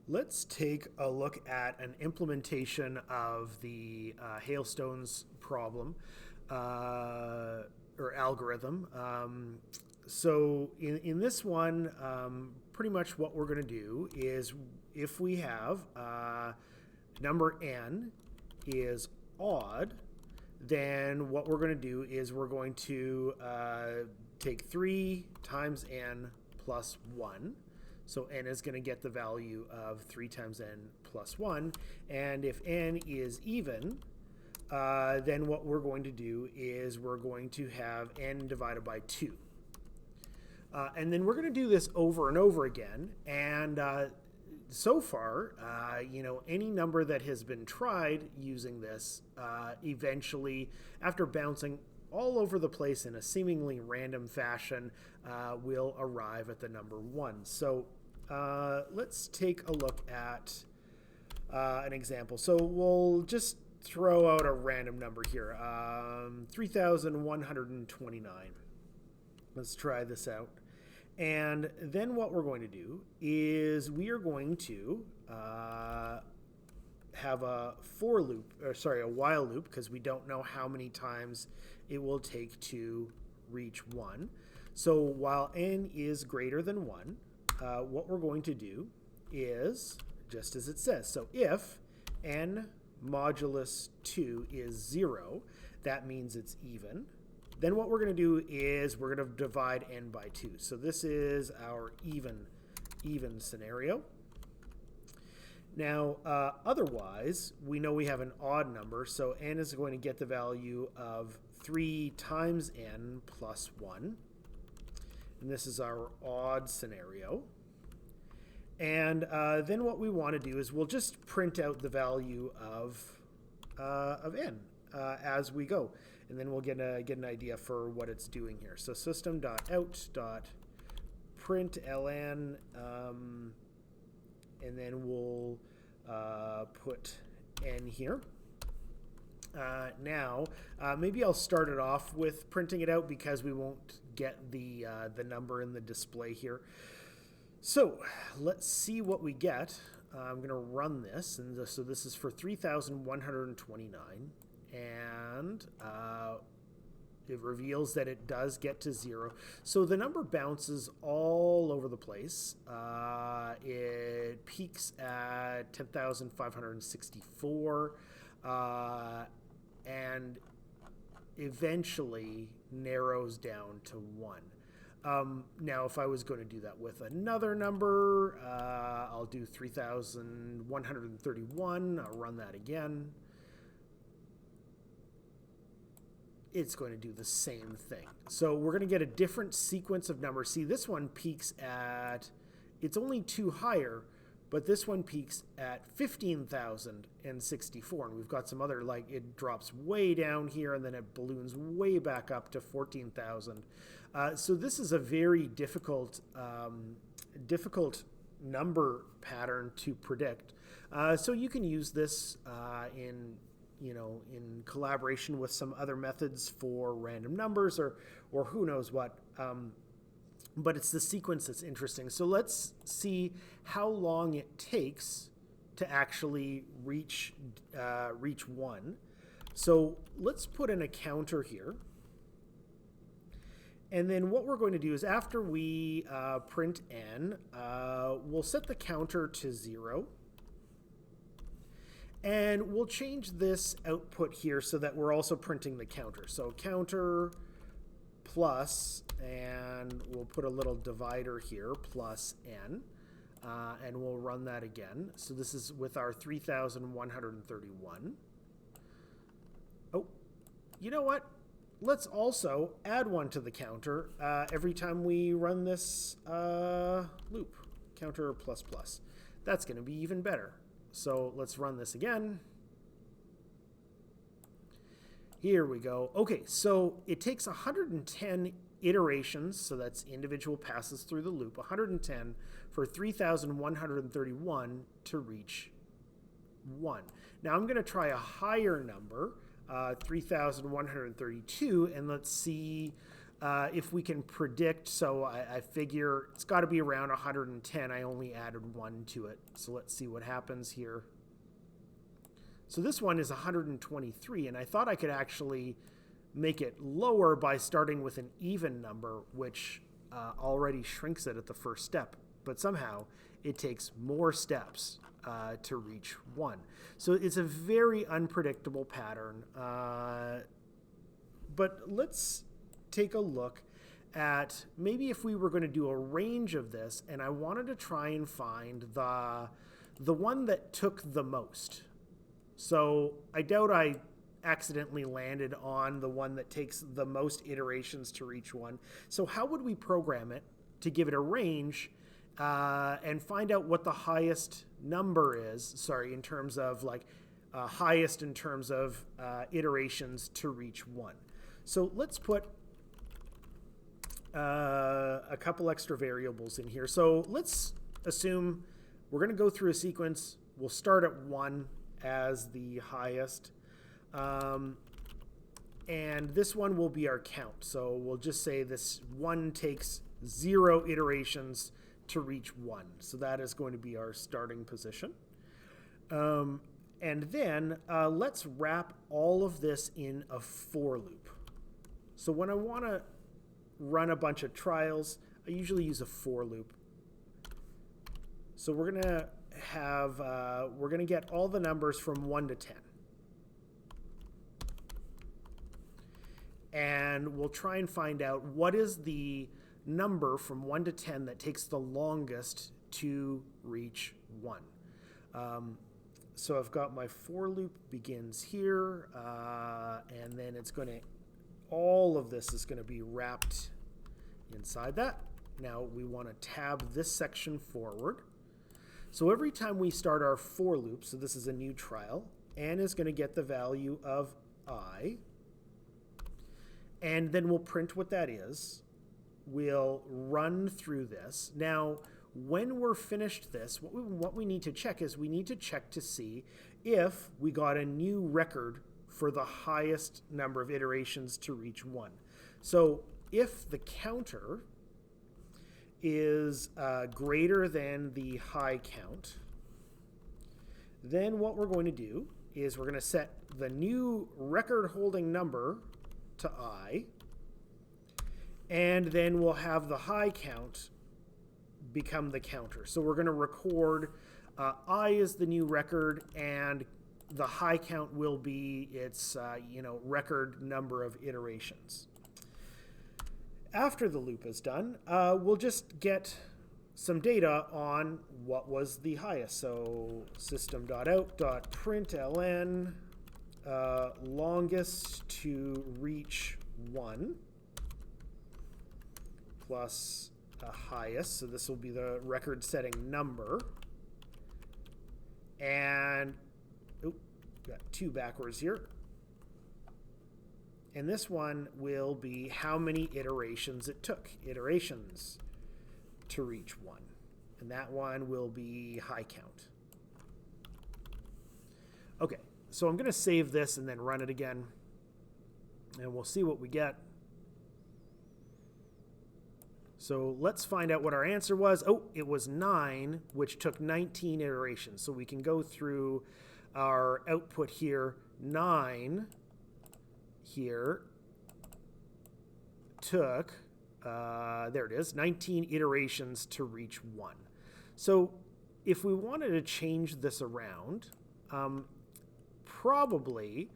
Let's take a look at an implementation of the Hailstone's problem or algorithm. So in this one, pretty much what we're going to do is if we have number n is odd, then what we're going to do is we're going to take 3 times n plus 1. So n is going to get the value of 3 times n plus 1. And if n is even, then what we're going to do is we're going to have n divided by 2. And then we're going to do this over and over again. And so far, any number that has been tried using this eventually, after bouncing all over the place in a seemingly random fashion, will arrive at the number 1. So let's take a look at an example. So we'll just throw out a random number here, 3,129. Let's try this out. And then what we're going to do is we are going to have a while loop, because we don't know how many times it will take to reach 1. So while n is greater than 1, what we're going to do is, just as it says, so if n modulus 2 is 0, that means it's even. Then what we're going to do is we're going to divide n by 2. So this is our even scenario. Now, otherwise, we know we have an odd number, so n is going to get the value of 3 times n plus 1. And this is our odd scenario. And then what we want to do is we'll just print out the value of n as we go. And then we'll get an idea for what it's doing here. So system.out.println, and then we'll put n here. Now, maybe I'll start it off with printing it out because we won't get the number in the display here. So let's see what we get. I'm going to run this, and so this is for 3,129, and it reveals that it does get to 0. So the number bounces all over the place. It peaks at 10,564, and eventually narrows down to 1. Now, if I was going to do that with another number, I'll do 3,131. I'll run that again. It's going to do the same thing. So we're going to get a different sequence of numbers. See, this one peaks at, it's only 2 higher, but this one peaks at 15,064. And we've got some other, like, it drops way down here and then it balloons way back up to 14,000. So this is a very difficult number pattern to predict. So you can use this in collaboration with some other methods for random numbers or who knows what. But it's the sequence that's interesting. So let's see how long it takes to actually reach 1. So let's put in a counter here. And then what we're going to do is after we print n, we'll set the counter to 0. And we'll change this output here so that we're also printing the counter. So counter plus, and we'll put a little divider here, plus n. And we'll run that again. So this is with our 3,131. Oh, you know what? Let's also add 1 to the counter every time we run this loop, counter plus plus. That's going to be even better. So let's run this again. Here we go. Okay, so it takes 110 iterations, so that's individual passes through the loop, 110 for 3,131 to reach 1. Now I'm going to try a higher number, 3,132, and let's see if we can predict, so I figure it's got to be around 110. I only added 1 to it. So let's see what happens here. So this one is 123, and I thought I could actually make it lower by starting with an even number, which already shrinks it at the first step. But somehow it takes more steps to reach 1. So it's a very unpredictable pattern. But let's take a look at maybe if we were going to do a range of this, and I wanted to try and find the one that took the most. So I doubt I accidentally landed on the one that takes the most iterations to reach 1. So how would we program it to give it a range and find out what the highest number is, sorry, in terms of like highest in terms of iterations to reach 1. So let's put a couple extra variables in here. So let's assume we're going to go through a sequence. We'll start at 1 as the highest. And this one will be our count. So we'll just say this one takes 0 iterations to reach 1. So that is going to be our starting position. And then let's wrap all of this in a for loop. So when I want to run a bunch of trials, I usually use a for loop. So we're going to have, we're going to get all the numbers from 1 to 10. And we'll try and find out what is the number from 1 to 10 that takes the longest to reach 1. So I've got my for loop begins here, and then it's going to, all of this is going to be wrapped inside that. Now we want to tab this section forward. So every time we start our for loop, so this is a new trial, n is going to get the value of I, and then we'll print what that is. We'll run through this. Now, when we're finished this, what we need to check is we need to check to see if we got a new record for the highest number of iterations to reach 1. So if the counter is greater than the high count, then what we're going to do is we're going to set the new record holding number to I, and then we'll have the high count become the counter. So we're going to record I is the new record, and the high count will be its record number of iterations. After the loop is done, we'll just get some data on what was the highest. So system.out.println longest to reach 1 plus a highest. So this will be the record setting number. And got 2 backwards here. And this one will be how many iterations it took, iterations to reach 1. And that one will be high count. Okay, so I'm going to save this and then run it again. And we'll see what we get. So let's find out what our answer was. Oh, it was 9, which took 19 iterations. So we can go through our output here. 9 here took, there it is, 19 iterations to reach 1. So if we wanted to change this around, probably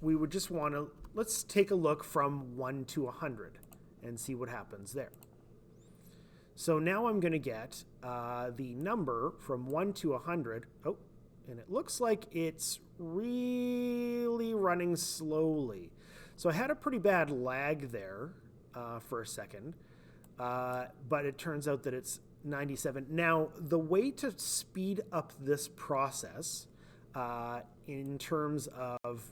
we would just want to, let's take a look from 1 to 100 and see what happens there. So now I'm going to get the number from 1 to 100. Oh, and it looks like it's really running slowly. So I had a pretty bad lag there for a second, but it turns out that it's 97. Now, the way to speed up this process in terms of,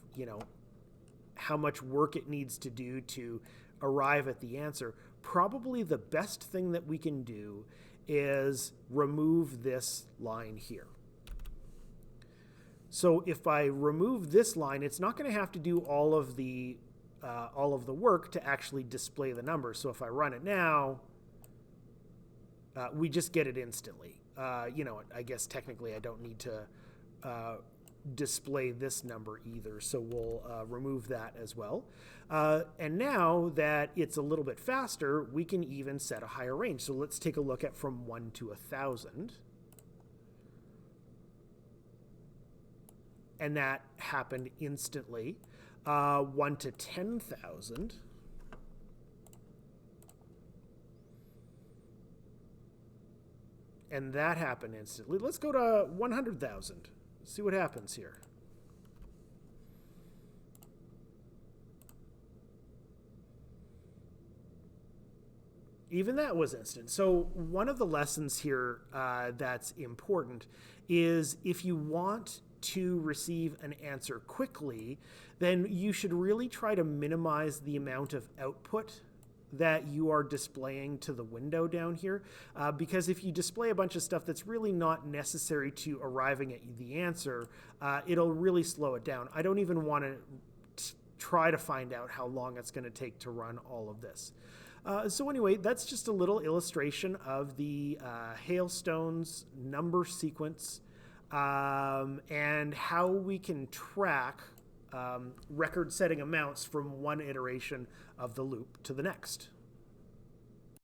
how much work it needs to do to arrive at the answer, probably the best thing that we can do is remove this line here. So if I remove this line, it's not going to have to do all of the all of the work to actually display the number. So if I run it now, we just get it instantly. You know, I guess technically I don't need to display this number either, so we'll remove that as well. And now that it's a little bit faster, we can even set a higher range. So let's take a look at from 1 to 1,000. And that happened instantly. 1 to 10,000. And that happened instantly. Let's go to 100,000. See what happens here. Even that was instant. So one of the lessons here that's important is if you want to receive an answer quickly, then you should really try to minimize the amount of output that you are displaying to the window down here, because if you display a bunch of stuff that's really not necessary to arriving at the answer, it'll really slow it down. I don't even want to try to find out how long it's going to take to run all of this. So anyway, that's just a little illustration of the Hailstone's number sequence and how we can track record-setting amounts from one iteration of the loop to the next.